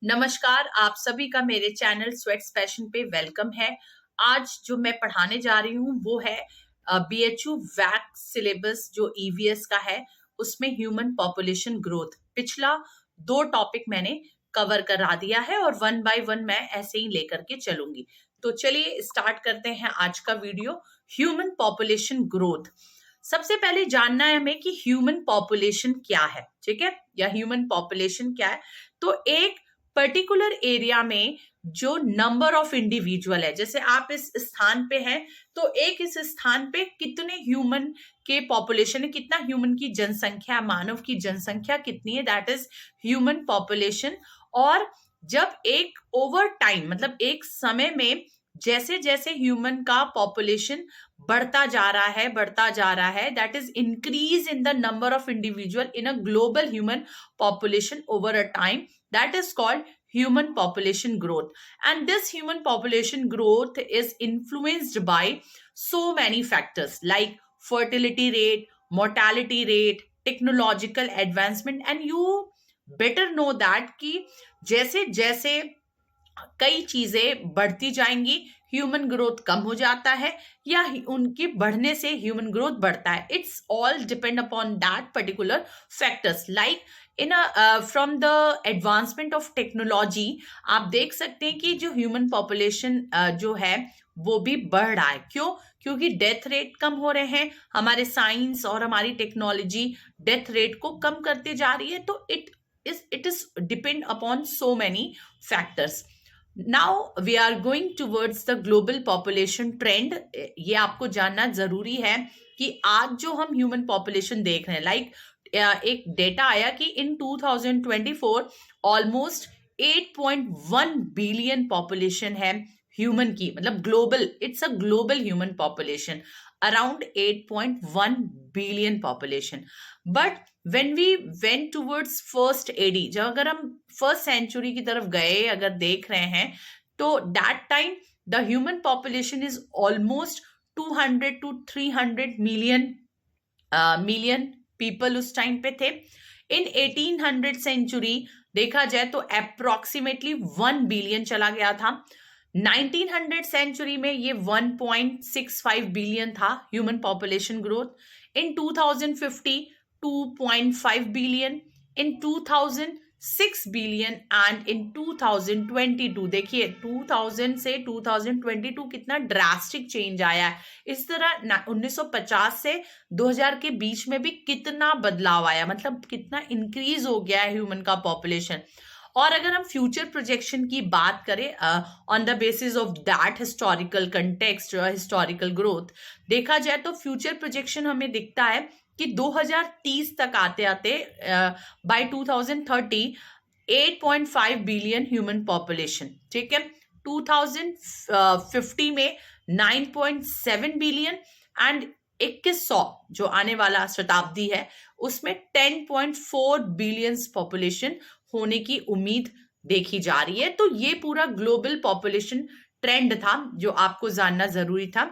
नमस्कार, आप सभी का मेरे चैनल स्वेट्स पैशन पे वेलकम है। आज जो मैं पढ़ाने जा रही हूँ वो है बीएचयू वैक सिलेबस जो ईवीएस का है, उसमें ह्यूमन पॉपुलेशन ग्रोथ। पिछला 2 टॉपिक मैंने कवर करा दिया है और वन बाय वन मैं ऐसे ही लेकर के चलूंगी। तो चलिए स्टार्ट करते हैं आज का वीडियो। Human population growth. सबसे पहले जानना है हमें कि ह्यूमन पॉपुलेशन क्या है, ठीक है, या ह्यूमन पॉपुलेशन क्या है। तो एक पर्टिकुलर एरिया में जो नंबर ऑफ इंडिविजुअल है, जैसे आप इस स्थान पे हैं तो एक इस स्थान पे कितने ह्यूमन के पॉपुलेशन है, कितना ह्यूमन की जनसंख्या, मानव की जनसंख्या कितनी है, दैट इज ह्यूमन पॉपुलेशन। और जब एक ओवर टाइम मतलब एक समय में जैसे जैसे ह्यूमन का पॉपुलेशन बढ़ता जा रहा है, that is increase in the number of individual in a global human population over a time, that is called human population growth. And this human population growth is influenced by so many factors like fertility rate, mortality rate, technological advancement. And you better know that कि जैसे जैसे कई चीजें बढ़ती जाएंगी, human growth कम हो जाता है या उनके बढ़ने से ह्यूमन ग्रोथ बढ़ता है। It's all depend upon that particular factors. Like in from the advancement of technology आप देख सकते हैं कि जो ह्यूमन पॉपुलेशन जो है वो भी बढ़ रहा है। क्यों? क्योंकि डेथ रेट कम हो रहे हैं, हमारे साइंस और हमारी टेक्नोलॉजी डेथ रेट को कम करते जा रही है। तो it is depend upon so many factors. Now we are going towards the global population trend. ये आपको जानना जरूरी है कि आज जो हम ह्यूमन पॉपुलेशन देख रहे हैं, लाइक एक डेटा आया कि इन 2024 ऑलमोस्ट 8.1 बिलियन पॉपुलेशन है ह्यूमन की, मतलब global, it's a global human population, around 8.1 billion population. But when we went towards first AD, जब अगर हम फर्स्ट सेंचुरी की तरफ गए अगर देख रहे हैं, तो that time the human population is almost 200 to 300 million people उस टाइम पे थे। इन 1800 सेंचुरी देखा जाए तो अप्रोक्सीमेटली 1 बिलियन चला गया था। 1900 सेंचुरी में ये 1.65 बिलियन था human population growth. In 2050 2.5 billion, in 2006 billion and in 2022 देखिए 2000 से 2022 कितना ड्रास्टिक चेंज आया है। इस तरह 1950 से 2000 के बीच में भी कितना बदलाव आया, मतलब कितना इंक्रीज हो गया है ह्यूमन का पॉपुलेशन। और अगर हम फ्यूचर प्रोजेक्शन की बात करें on the basis of that historical context, historical growth देखा जाए तो फ्यूचर प्रोजेक्शन हमें दिखता है कि 2030 तक आते आते बाय 2030 8.5 बिलियन ह्यूमन पॉपुलेशन, ठीक है। 2050 में 9.7 बिलियन एंड 2100 जो आने वाला शताब्दी है उसमें 10.4 बिलियन पॉपुलेशन होने की उम्मीद देखी जा रही है। तो ये पूरा ग्लोबल पॉपुलेशन ट्रेंड था जो आपको जानना जरूरी था।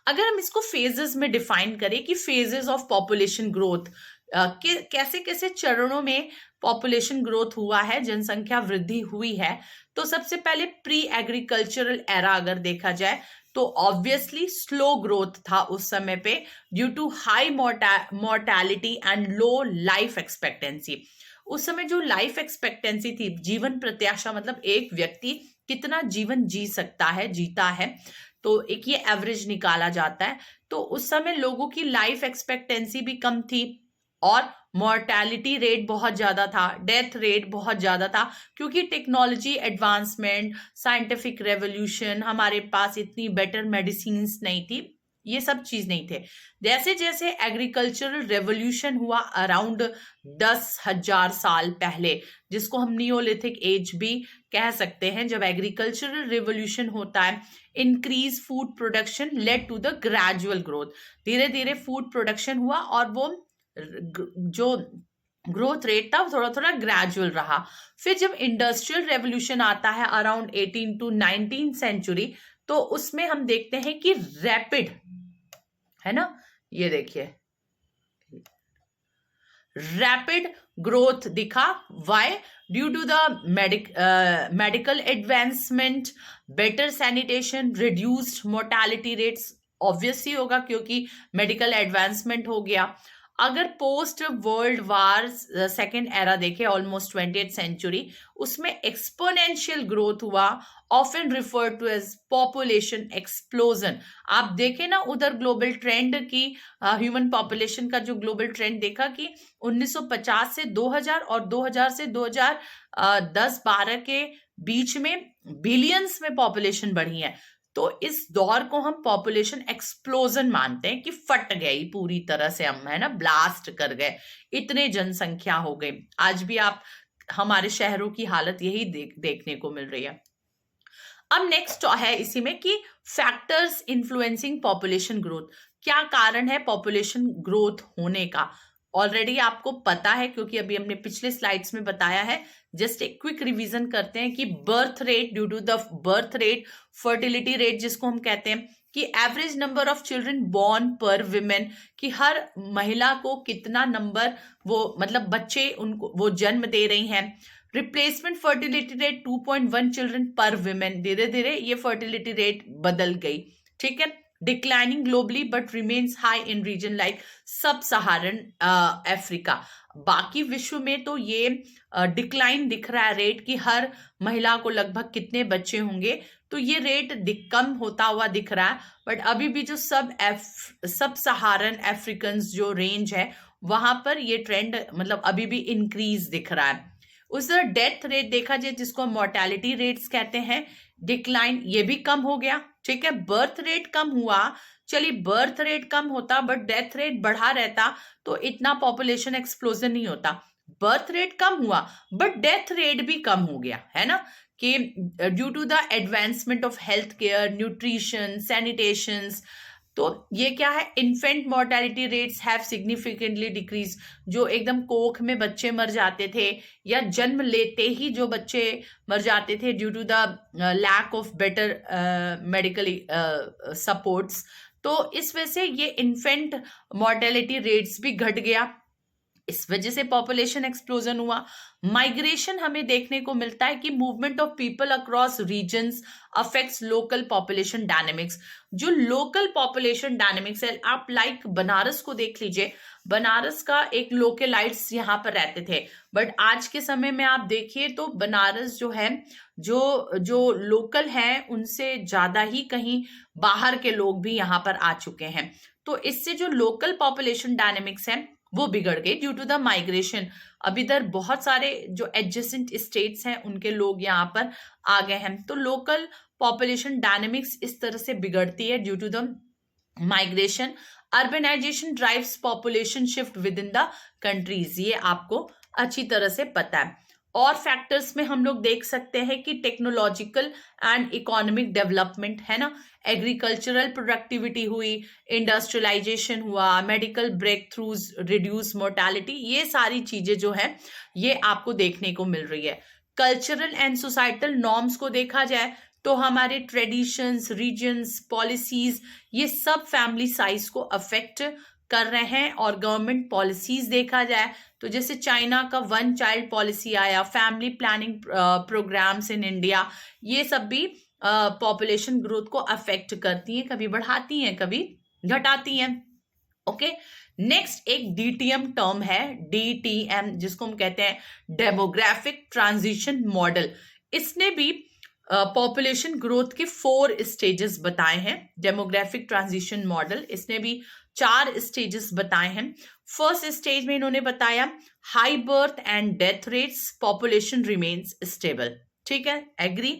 अगर हम इसको फेजेस में डिफाइन करें कि फेजेस ऑफ पॉपुलेशन ग्रोथ, कैसे कैसे चरणों में पॉपुलेशन ग्रोथ हुआ है, जनसंख्या वृद्धि हुई है, तो सबसे पहले प्री एग्रीकल्चरल एरा अगर देखा जाए तो ऑब्वियसली स्लो ग्रोथ था उस समय पे due to high mortality and low life expectancy. उस समय जो लाइफ एक्सपेक्टेंसी थी, जीवन प्रत्याशा, मतलब एक व्यक्ति कितना जीवन जी सकता है, जीता है, तो एक ये एवरेज निकाला जाता है। तो उस समय लोगों की लाइफ एक्सपेक्टेंसी भी कम थी और मॉर्टैलिटी रेट बहुत ज्यादा था, डेथ रेट बहुत ज्यादा था, क्योंकि टेक्नोलॉजी एडवांसमेंट, साइंटिफिक रेवोल्यूशन, हमारे पास इतनी बेटर मेडिसिन्स नहीं थी, ये सब चीज नहीं थे। जैसे जैसे एग्रीकल्चरल रेवोल्यूशन हुआ अराउंड 10,000 साल पहले, जिसको हम नियोलिथिक एज भी कह सकते हैं, जब एग्रीकल्चरल रेवोल्यूशन होता है, increase food production led to the gradual growth. धीरे धीरे फूड प्रोडक्शन हुआ और वो जो ग्रोथ रेट था थोड़ा थोड़ा ग्रेजुअल रहा। फिर जब इंडस्ट्रियल रेवोल्यूशन आता है अराउंड 18 टू 19 सेंचुरी, तो उसमें हम देखते हैं कि रैपिड, है ना, ये देखिए रैपिड ग्रोथ दिखा। Why? Due to the medical advancement, better sanitation, reduced mortality rates. Obvious ही होगा क्योंकि मेडिकल एडवांसमेंट हो गया। अगर post world war second era देखे, ऑलमोस्ट 20th सेंचुरी, उसमें एक्सपोनेंशियल ग्रोथ हुआ, often refer to as population explosion. आप देखें ना उधर ग्लोबल ट्रेंड की, ह्यूमन पॉपुलेशन का जो ग्लोबल ट्रेंड देखा कि 1950 से 2000 और 2000 से 2010-12 के बीच में बिलियंस में पॉपुलेशन बढ़ी है। तो इस दौर को हम पॉपुलेशन एक्सप्लोजन मानते हैं कि फट गई पूरी तरह से, हम है ना ब्लास्ट कर गए, इतने जनसंख्या हो गई। आज भी आप हमारे शहरों की हालत यही देखने को मिल रही है। अब नेक्स्ट है इसी में कि फैक्टर्स इन्फ्लुएंसिंग पॉपुलेशन ग्रोथ। क्या कारण है पॉपुलेशन ग्रोथ होने का? ऑलरेडी आपको पता है क्योंकि अभी हमने पिछले स्लाइड्स में बताया है। जस्ट एक क्विक रिवीजन करते हैं कि birth rate, due to the birth rate, fertility rate जिसको हम कहते हैं, कि average number of children born per women, कि हर महिला को कितना नंबर वो मतलब बच्चे उनको वो जन्म दे रही हैं। Replacement fertility rate 2.1 children per women, धीरे धीरे ये फर्टिलिटी रेट बदल गई, ठीक है। Declining globally but remains high in region like sub Saharan Africa. बाकी विश्व में तो ये डिक्लाइन दिख रहा है रेट, कि हर महिला को लगभग कितने बच्चे होंगे, तो ये रेट कम होता हुआ दिख रहा है। बट अभी भी जो सब सहारन अफ्रीकन जो रेंज है वहां पर ये ट्रेंड मतलब अभी भी इंक्रीज दिख रहा है। उस डेथ रेट देखा जाए जिसको मोर्टेलिटी रेट्स कहते हैं, डिक्लाइन ये भी कम हो गया, ठीक है। बर्थ रेट कम हुआ, चलिए बर्थ रेट कम होता बट डेथ रेट बढ़ा रहता तो इतना पॉपुलेशन एक्सप्लोजन नहीं होता। बर्थ रेट कम हुआ बट डेथ रेट भी कम हो गया, है ना, कि due to the advancement of health care, nutrition, sanitation. तो ये क्या है, infant mortality rates have significantly decrease. जो एकदम कोख में बच्चे मर जाते थे या जन्म लेते ही जो बच्चे मर जाते थे due to the lack of better medical supports, तो इस वजह से ये इन्फेंट मोर्टेलिटी रेट्स भी घट गया, इस वजह से पॉपुलेशन एक्सप्लोजन हुआ। माइग्रेशन हमें देखने को मिलता है कि movement of people across regions affects local population dynamics. जो लोकल पॉपुलेशन डायनेमिक्स है, आप लाइक बनारस को देख लीजिए, बनारस का एक लोकलाइट्स यहाँ पर रहते थे, बट आज के समय में आप देखिए तो बनारस जो है, जो लोकल है उनसे ज्यादा ही कहीं बाहर के लोग भी यहाँ पर आ चुके हैं। तो इससे जो लोकल पॉपुलेशन डायनेमिक्स है वो बिगड़ गई ड्यू टू द माइग्रेशन। अब इधर बहुत सारे जो एडजेसेंट स्टेट्स हैं उनके लोग यहाँ पर आ गए हैं, तो लोकल पॉपुलेशन डायनेमिक्स इस तरह से बिगड़ती है due to the migration. Urbanisation drives population shift within the countries, ये आपको अच्छी तरह से पता है। और फैक्टर्स में हम लोग देख सकते हैं कि टेक्नोलॉजिकल एंड इकोनॉमिक डेवलपमेंट है ना, एग्रीकल्चरल प्रोडक्टिविटी हुई, इंडस्ट्रियलाइजेशन हुआ, medical breakthroughs, reduce mortality, ये सारी चीजें जो है ये आपको देखने को मिल रही है। कल्चरल एंड सोसाइटल नॉर्म्स को देखा जाए तो हमारे ट्रेडिशंस, रीजन्स, पॉलिसीज, ये सब फैमिली साइज को अफेक्ट कर रहे हैं। और गवर्नमेंट पॉलिसीज देखा जाए तो जैसे चाइना का 1 चाइल्ड पॉलिसी आया, family planning programmes in India, ये सब भी पॉपुलेशन ग्रोथ को अफेक्ट करती हैं, कभी बढ़ाती हैं कभी घटाती हैं। ओके, नेक्स्ट एक डीटीएम टर्म है, डीटीएम, जिसको हम कहते हैं डेमोग्राफिक ट्रांजिशन मॉडल। इसने भी पॉपुलेशन ग्रोथ के 4 स्टेजेस बताए हैं। डेमोग्राफिक ट्रांजिशन मॉडल, इसने भी 4 स्टेजेस बताए हैं। फर्स्ट स्टेज में इन्होंने बताया high birth and death rates, population remains stable, ठीक है, एग्री।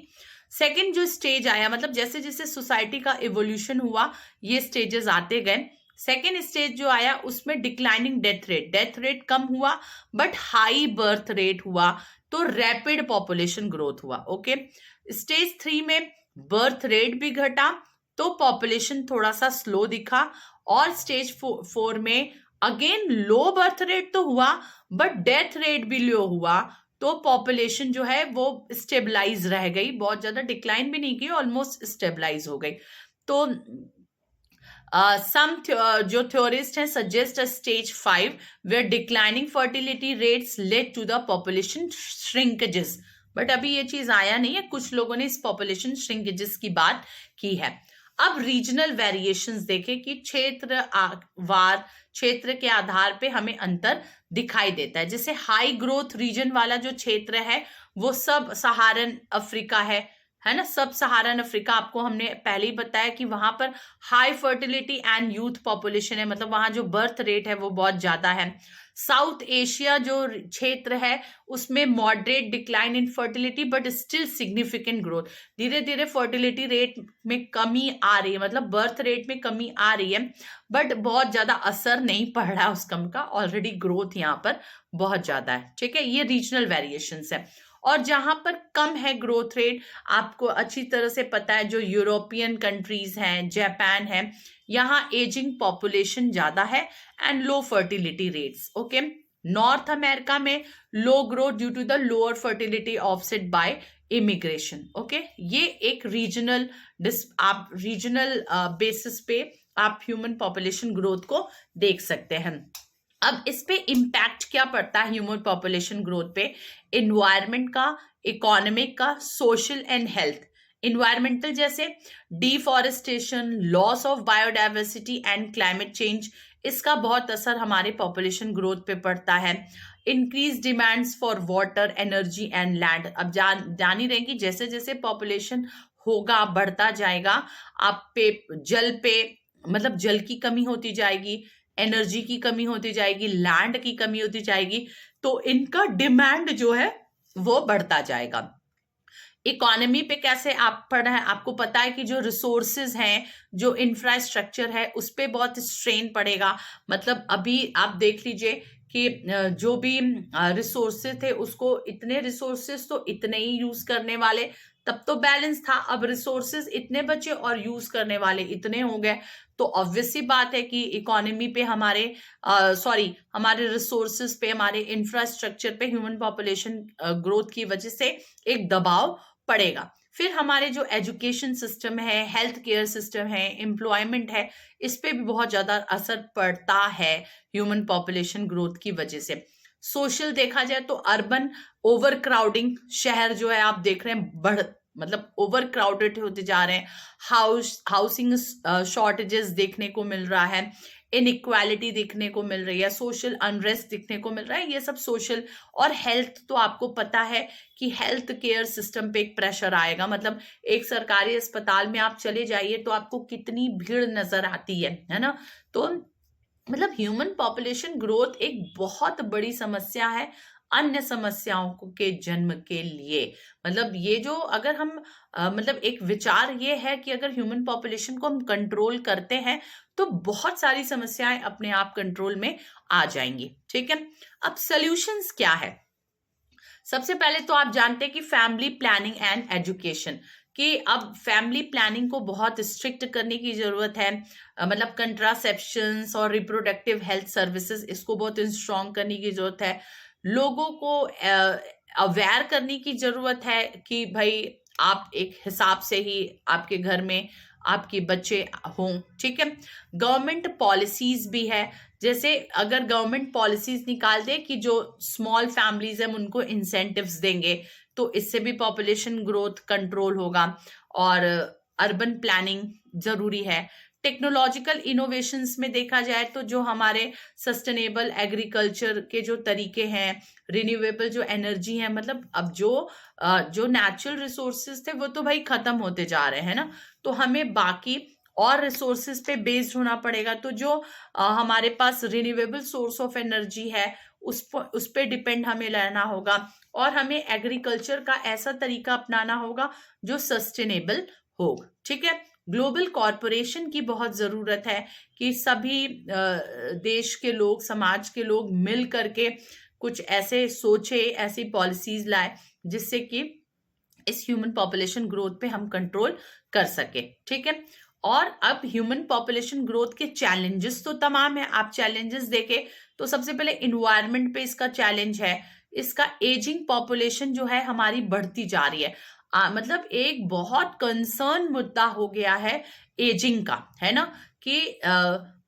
सेकेंड जो स्टेज आया, मतलब जैसे जैसे सोसाइटी का इवोल्यूशन हुआ ये स्टेजेस आते गए। सेकेंड स्टेज जो आया उसमें डिक्लाइनिंग डेथ रेट कम हुआ बट हाई बर्थ रेट हुआ, तो रैपिड पॉपुलेशन ग्रोथ हुआ। ओके, स्टेज 3 में बर्थ रेट भी घटा तो पॉपुलेशन थोड़ा सा स्लो दिखा, और स्टेज 4 में अगेन लो बर्थ रेट तो हुआ बट डेथ रेट भी लो हुआ, तो पॉपुलेशन जो है वो स्टेबलाइज रह गई, बहुत ज्यादा डिक्लाइन भी नहीं की, ऑलमोस्ट स्टेबलाइज हो गई। तो सम जो थ्योरिस्ट हैं suggest a stage 5 where declining fertility rates led to the population shrinkages. But अभी ये चीज आया नहीं है, कुछ लोगों ने इस पॉपुलेशन श्रिंकेजेस की बात की है। अब रीजनल वेरिएशंस देखें कि क्षेत्र के आधार पे हमें अंतर दिखाई देता है। जैसे हाई ग्रोथ रीजन वाला जो क्षेत्र है वो सब सहारन अफ्रीका है ना। सब सहारन अफ्रीका, आपको हमने पहले ही बताया कि वहां पर high fertility and youth population है, मतलब वहां जो बर्थ रेट है वो बहुत ज्यादा है। साउथ एशिया जो क्षेत्र है उसमें moderate decline in fertility but still significant growth. धीरे धीरे फर्टिलिटी रेट में कमी आ रही है, मतलब बर्थ रेट में कमी आ रही है, बट बहुत ज्यादा असर नहीं पड़ रहा है उस कम का। ऑलरेडी ग्रोथ यहाँ पर बहुत ज्यादा है। ठीक है, ये रीजनल वेरिएशंस है। और जहां पर कम है ग्रोथ रेट, आपको अच्छी तरह से पता है, जो यूरोपियन कंट्रीज हैं, जापान है, यहाँ एजिंग पॉपुलेशन ज्यादा है and low fertility rates. Okay, North America में low growth due to the lower fertility offset by immigration. Okay, ये एक रीजनल आप रीजनल बेसिस पे आप ह्यूमन पॉपुलेशन ग्रोथ को देख सकते हैं। अब इस पे इम्पैक्ट क्या पड़ता है ह्यूमन पॉपुलेशन ग्रोथ पे? इन्वायरमेंट का, इकोनॉमिक का, सोशल एंड हेल्थ। इन्वायरमेंटल जैसे deforestation, loss of biodiversity and climate change, इसका बहुत असर हमारे पॉपुलेशन ग्रोथ पे पड़ता है। Increase demands for water, energy and land. अब जान ही रहे कि जैसे जैसे पॉपुलेशन होगा, बढ़ता जाएगा, आप पे जल पे, मतलब जल की कमी होती जाएगी, एनर्जी की कमी होती जाएगी, लैंड की कमी होती जाएगी, तो इनका डिमांड जो है वो बढ़ता जाएगा। इकोनॉमी पे कैसे आप पढ़ है, आपको पता है कि जो रिसोर्सेज हैं, जो इंफ्रास्ट्रक्चर है, उस पे बहुत स्ट्रेन पड़ेगा। मतलब अभी आप देख लीजिए कि जो भी रिसोर्सेज थे, उसको इतने रिसोर्सेज तो इतने ही यूज करने वाले, तब तो बैलेंस था। अब रिसोर्सेज इतने बचे और यूज करने वाले इतने हो गए, तो ऑब्वियस सी बात है कि इकोनॉमी पे हमारे रिसोर्सेज पे, हमारे इंफ्रास्ट्रक्चर पे ह्यूमन पॉपुलेशन ग्रोथ की वजह से एक दबाव पड़ेगा। फिर हमारे जो एजुकेशन सिस्टम है, हेल्थ केयर सिस्टम है, एम्प्लॉयमेंट है, इस पे भी बहुत ज्यादा असर पड़ता है ह्यूमन पॉपुलेशन ग्रोथ की वजह से। सोशल देखा जाए तो अर्बन ओवर क्राउडिंग, शहर जो है आप देख रहे हैं मतलब ओवर क्राउडेड होते जा रहे हैं। हाउसिंग शॉर्टेजेस देखने को मिल रहा है, इनइक्वालिटी देखने को मिल रही है, सोशल अनरेस्ट देखने को मिल रहा है। ये सब सोशल और हेल्थ, तो आपको पता है कि हेल्थ केयर सिस्टम पे एक प्रेशर आएगा। मतलब एक सरकारी अस्पताल में आप चले जाइए तो आपको कितनी भीड़ नजर आती है ना। तो मतलब ह्यूमन पॉपुलेशन ग्रोथ एक बहुत बड़ी समस्या है अन्य समस्याओं के जन्म के लिए। मतलब ये जो अगर हम मतलब एक विचार ये है कि अगर ह्यूमन पॉपुलेशन को हम कंट्रोल करते हैं तो बहुत सारी समस्याएं अपने आप कंट्रोल में आ जाएंगी। ठीक है, अब सॉल्यूशंस क्या है? सबसे पहले तो आप जानते हैं कि फैमिली प्लानिंग एंड एजुकेशन, कि अब फैमिली प्लानिंग को बहुत स्ट्रिक्ट करने की जरूरत है। मतलब कंट्रासेप्शंस और रिप्रोडक्टिव हेल्थ सर्विसेज, इसको बहुत स्ट्रॉन्ग करने की जरूरत है। लोगों को अवेयर करने की जरूरत है कि भाई आप एक हिसाब से ही आपके घर में आपके बच्चे हों। ठीक है, गवर्नमेंट पॉलिसीज भी है। जैसे अगर गवर्नमेंट पॉलिसीज निकाल दे कि जो स्मॉल फैमिलीज हैं उनको इंसेंटिव्स देंगे, तो इससे भी पॉपुलेशन ग्रोथ कंट्रोल होगा। और अर्बन प्लानिंग जरूरी है। टेक्नोलॉजिकल इनोवेशंस में देखा जाए तो जो हमारे सस्टेनेबल एग्रीकल्चर के जो तरीके हैं, रिन्यूएबल जो एनर्जी है, मतलब अब जो नेचुरल रिसोर्सेज थे वो तो भाई खत्म होते जा रहे हैं ना, तो हमें बाकी और रिसोर्सेज पे बेस्ड होना पड़ेगा। तो जो हमारे पास रिन्यूएबल सोर्स ऑफ एनर्जी है उस पे डिपेंड हमें रहना होगा। और हमें एग्रीकल्चर का ऐसा तरीका अपनाना होगा जो सस्टेनेबल हो। ठीक है, ग्लोबल कॉरपोरेशन की बहुत जरूरत है कि सभी देश के लोग, समाज के लोग मिल करके कुछ ऐसे सोचे, ऐसी पॉलिसीज लाए जिससे कि इस ह्यूमन पॉपुलेशन ग्रोथ पे हम कंट्रोल कर सके। ठीक है, और अब ह्यूमन पॉपुलेशन ग्रोथ के चैलेंजेस तो तमाम है। आप चैलेंजेस देखें तो सबसे पहले इन्वायरमेंट पे इसका चैलेंज है इसका एजिंग पॉपुलेशन जो है हमारी बढ़ती जा रही है। मतलब एक बहुत कंसर्न मुद्दा हो गया है एजिंग का, है ना, कि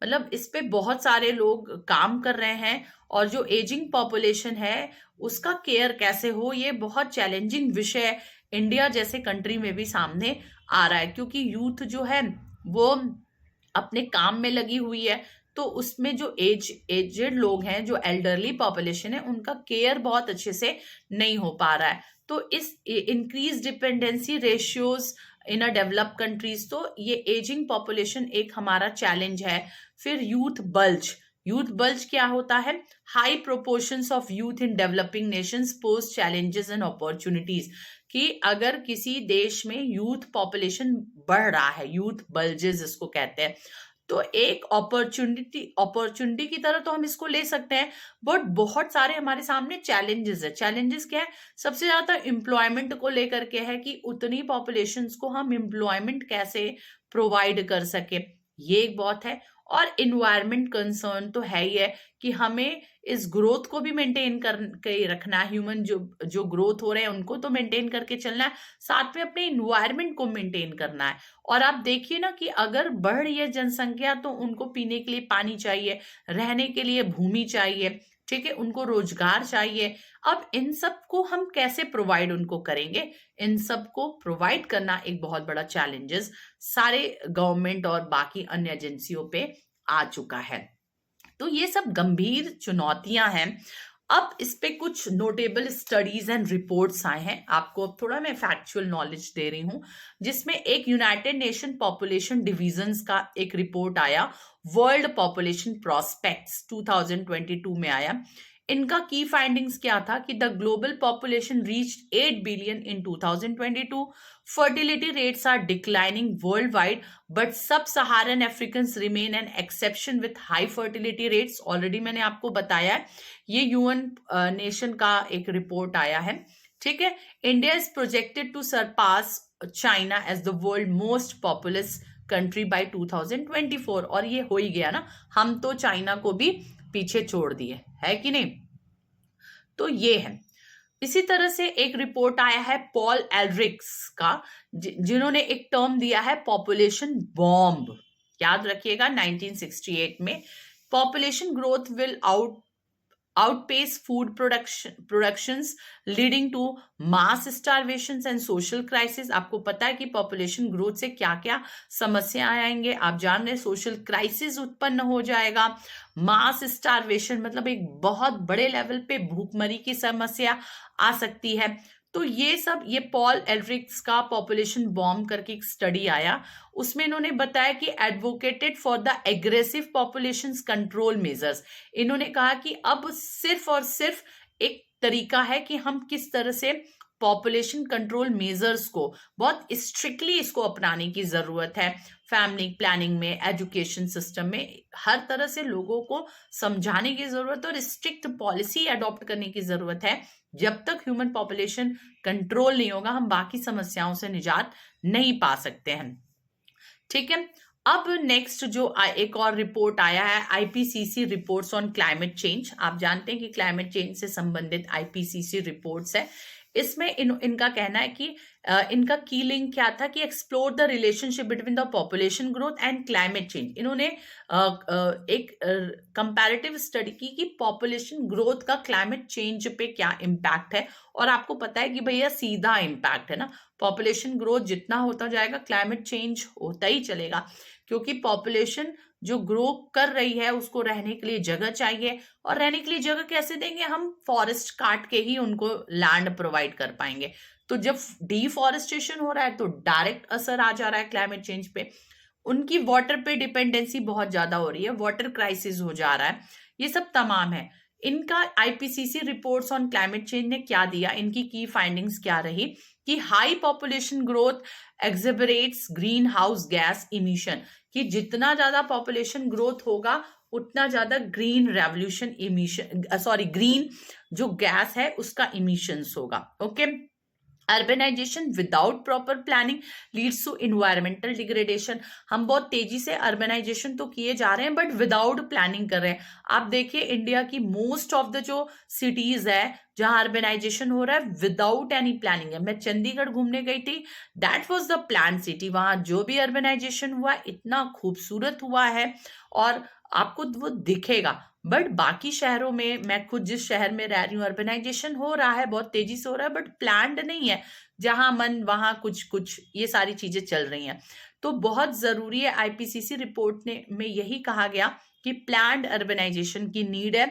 मतलब इस पे बहुत सारे लोग काम कर रहे हैं, और जो एजिंग पॉपुलेशन है उसका केयर कैसे हो, ये बहुत चैलेंजिंग विषय इंडिया जैसे कंट्री में भी सामने आ रहा है, क्योंकि यूथ जो है वो अपने काम में लगी हुई है। तो उसमें जो एजेड लोग हैं, जो एल्डरली पॉपुलेशन है, उनका केयर बहुत अच्छे से नहीं हो पा रहा है। तो इस इंक्रीज डिपेंडेंसी रेशियोज इन अ डेवलप कंट्रीज, तो ये एजिंग पॉपुलेशन एक हमारा चैलेंज है। फिर यूथ बल्ज क्या होता है? High proportions of youth in developing Nations post challenges and opportunities, कि अगर किसी देश में यूथ पॉपुलेशन बढ़ रहा है, यूथ बल्जेस इसको कहते हैं, तो एक अपॉर्चुनिटी की तरह तो हम इसको ले सकते हैं, बट बहुत सारे हमारे सामने चैलेंजेस है। चैलेंजेस क्या है? सबसे ज्यादा एम्प्लॉयमेंट को लेकर के है, कि उतनी पॉपुलेशंस को हम एम्प्लॉयमेंट कैसे प्रोवाइड कर सके, ये एक बहुत है। और इन्वायरमेंट कंसर्न तो है ही है, कि हमें इस ग्रोथ को भी मेंटेन करके रखना है, ह्यूमन जो जो ग्रोथ हो रहे हैं उनको तो मेंटेन करके चलना है, साथ में अपने इन्वायरमेंट को मेंटेन करना है। और आप देखिए ना कि अगर बढ़ रही है जनसंख्या, तो उनको पीने के लिए पानी चाहिए, रहने के लिए भूमि चाहिए, ठीक है, उनको रोजगार चाहिए। अब इन सब को हम कैसे प्रोवाइड उनको करेंगे? इन सब को प्रोवाइड करना एक बहुत बड़ा चैलेंजेस सारे गवर्नमेंट और बाकी अन्य एजेंसियों पे आ चुका है। तो ये सब गंभीर चुनौतियां हैं। अब इस पे कुछ नोटेबल स्टडीज एंड रिपोर्ट्स आए हैं, आपको अब थोड़ा मैं फैक्चुअल नॉलेज दे रही हूं, जिसमें एक यूनाइटेड नेशन पॉपुलेशन डिवीजन्स का एक रिपोर्ट आया, वर्ल्ड पॉपुलेशन प्रोस्पेक्ट्स 2022 में आया। इनका की फाइंडिंग्स क्या था कि the global population reached 8 billion in 2022, fertility rates are declining worldwide, but sub-Saharan Africans remain an exception with high fertility rates. Already मैंने आपको बताया है, ये यूएन नेशन का एक रिपोर्ट आया है, ठीक है। India is projected to surpass China as the world most populous country by 2024, और ये हो ही गया ना, हम तो चाइना को भी पीछे छोड़ दिए, है कि नहीं? तो ये है। इसी तरह से एक रिपोर्ट आया है पॉल एलरिक्स का, जिन्होंने एक टर्म दिया है पॉपुलेशन बॉम्ब। याद रखिएगा, 1968 में population growth will outpace food productions leading to mass starvations and social crisis। आपको पता है कि पॉपुलेशन ग्रोथ से क्या क्या समस्याएं आएंगे, आप जान रहे, सोशल क्राइसिस उत्पन्न हो जाएगा, मास स्टारवेशन मतलब एक बहुत बड़े लेवल पे भूखमरी की समस्या आ सकती है। तो ये सब, ये पॉल एलरिक्स का पॉपुलेशन बॉम्ब करके एक स्टडी आया, उसमें इन्होंने बताया कि advocated for the aggressive population control measures. इन्होंने कहा कि अब सिर्फ और सिर्फ एक तरीका है कि हम किस तरह से पॉपुलेशन कंट्रोल मेजर्स को बहुत स्ट्रिक्टली इसको अपनाने की जरूरत है। फैमिली प्लानिंग में, एजुकेशन सिस्टम में, हर तरह से लोगों को समझाने की जरूरत है और स्ट्रिक्ट पॉलिसी अडॉप्ट करने की जरूरत है। जब तक ह्यूमन पॉपुलेशन कंट्रोल नहीं होगा, हम बाकी समस्याओं से निजात नहीं पा सकते हैं, ठीक है। अब नेक्स्ट जो एक और रिपोर्ट आया है, IPCC reports on climate change. आप जानते हैं कि क्लाइमेट चेंज से संबंधित आईपीसीसी रिपोर्ट्स है। इसमें इनका कहना है कि इनका की लिंक क्या था कि explore the relationship between the population growth and climate change. इन्होंने एक कंपैरेटिव स्टडी की कि पॉपुलेशन ग्रोथ का क्लाइमेट चेंज पे क्या इम्पैक्ट है। और आपको पता है कि भैया सीधा इम्पैक्ट है ना, पॉपुलेशन ग्रोथ जितना होता जाएगा क्लाइमेट चेंज होता ही चलेगा, क्योंकि पॉपुलेशन जो ग्रो कर रही है उसको रहने के लिए जगह चाहिए, और रहने के लिए जगह कैसे देंगे? हम फॉरेस्ट काट के ही उनको लैंड प्रोवाइड कर पाएंगे। तो जब डिफॉरेस्टेशन हो रहा है तो डायरेक्ट असर आ जा रहा है क्लाइमेट चेंज पे। उनकी वाटर पे डिपेंडेंसी बहुत ज्यादा हो रही है, वाटर क्राइसिस हो जा रहा है, ये सब तमाम है। इनका IPCC reports on climate change ने क्या दिया, इनकी की फाइंडिंग्स क्या रही कि high population growth accelerates greenhouse gas emission, कि जितना ज्यादा पॉपुलेशन ग्रोथ होगा उतना ज्यादा ग्रीन रेवोल्यूशन इमिशन, ग्रीन जो गैस है उसका इमिशंस होगा, okay. Urbanisation without proper planning leads to environmental degradation. हम बहुत तेजी से अर्बेनाइजेशन तो किए जा रहे हैं बट विदाउट प्लानिंग कर रहे हैं। आप देखिए इंडिया की मोस्ट ऑफ द जो सिटीज है जहां अर्बनाइजेशन हो रहा है विदाउट एनी प्लानिंग है। मैं चंडीगढ़ घूमने गई थी, that was the plan city. वहां जो भी अर्बनाइजेशन हुआ इतना खूबसूरत हुआ है और आपको वो दिखेगा। बट बाकी शहरों में, मैं खुद जिस शहर में रह रही हूँ, अर्बनाइजेशन हो रहा है, बहुत तेजी से हो रहा है, बट प्लान्ड नहीं है। जहां मन वहां कुछ कुछ ये सारी चीजें चल रही हैं। तो बहुत जरूरी है, आईपीसीसी रिपोर्ट ने में यही कहा गया कि प्लान्ड अर्बनाइजेशन की नीड है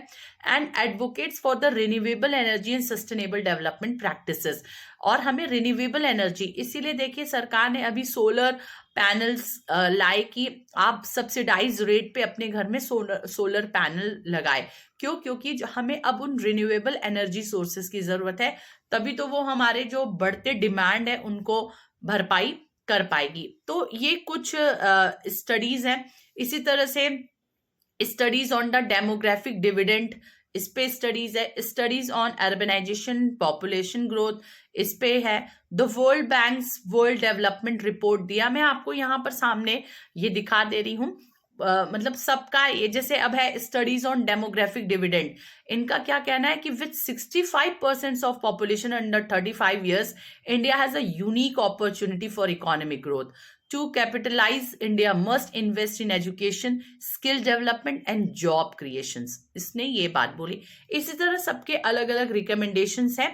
and advocates for the renewable energy and sustainable development practices. और हमें रिन्यूएबल एनर्जी, इसीलिए देखिए सरकार ने अभी सोलर पैनल्स लाए कि आप सब्सिडाइज रेट पे अपने घर में सोलर पैनल लगाए। क्यों? क्योंकि हमें अब उन रिन्यूएबल एनर्जी सोर्सेस की जरूरत है, तभी तो वो हमारे जो बढ़ते डिमांड है उनको भरपाई कर पाएगी। तो ये कुछ स्टडीज हैं। इसी तरह से studies on the demographic dividend, इस पे स्टडीज है। Studies on urbanisation, population growth, इस पे है। The World Bank's World Development Report दिया, मैं आपको यहाँ पर सामने ये दिखा दे रही हूँ। मतलब सबका ये, जैसे अब है स्टडीज ऑन डेमोग्राफिक डिविडेंड, इनका क्या कहना है कि with 65% of population under 35 years, India has a unique opportunity for economic growth. To capitalize, India must invest in education, skill development and job creations. इसने ये बात बोली। इसी तरह सबके अलग अलग रिकमेंडेशंस हैं।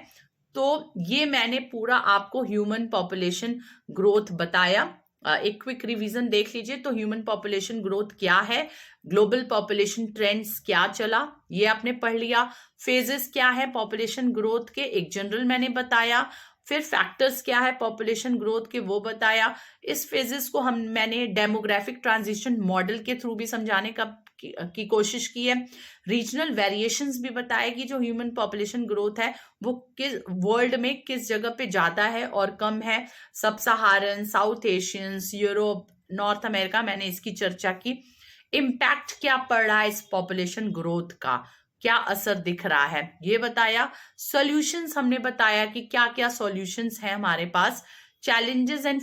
तो ये मैंने पूरा आपको ह्यूमन पॉपुलेशन ग्रोथ बताया। एक क्विक रिवीजन देख लीजिए। तो ह्यूमन पॉपुलेशन ग्रोथ क्या है, ग्लोबल पॉपुलेशन ट्रेंड्स क्या चला, ये आपने पढ़ लिया। फेजेस क्या है पॉपुलेशन ग्रोथ के, एक जनरल मैंने बताया। फिर फैक्टर्स क्या है पॉपुलेशन ग्रोथ के, वो बताया। इस फेजेस को मैंने डेमोग्राफिक ट्रांजिशन मॉडल के थ्रू भी समझाने की कोशिश की है। रीजनल वेरिएशंस भी बताया कि जो ह्यूमन पॉपुलेशन ग्रोथ है वो किस वर्ल्ड में किस जगह पे ज्यादा है और कम है। Sub Saharan, South Asians, Europe, North America, मैंने इसकी चर्चा की। इम्पैक्ट क्या पड़ रहा है इस पॉपुलेशन ग्रोथ का, क्या असर दिख रहा है, ये बताया। सॉल्यूशंस हमने बताया कि क्या क्या सॉल्यूशंस हैं हमारे पास। चैलेंजेस एंड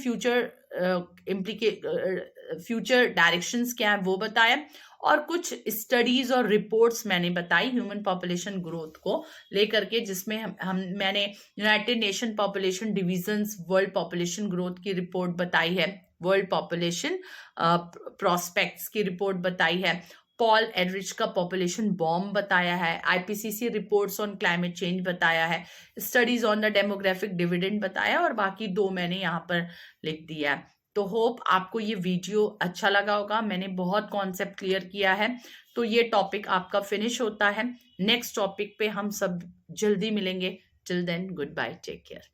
फ्यूचर डायरेक्शंस क्या है वो बताया। और कुछ स्टडीज और रिपोर्ट्स मैंने बताई ह्यूमन पॉपुलेशन ग्रोथ को लेकर के, जिसमें मैंने United nation population divisions world population growth की रिपोर्ट बताई है, वर्ल्ड पॉपुलेशन प्रोस्पेक्ट्स की रिपोर्ट बताई है, पॉल एडरिच का पॉपुलेशन बॉम्ब बताया है, IPCC reports on climate change बताया है, studies on the demographic dividend बताया, और बाकी दो मैंने यहाँ पर लिख दिया है। तो होप आपको ये वीडियो अच्छा लगा होगा। मैंने बहुत कॉन्सेप्ट क्लियर किया है। तो ये टॉपिक आपका फिनिश होता है। नेक्स्ट टॉपिक पे हम सब जल्दी मिलेंगे। Till then, goodbye, take care.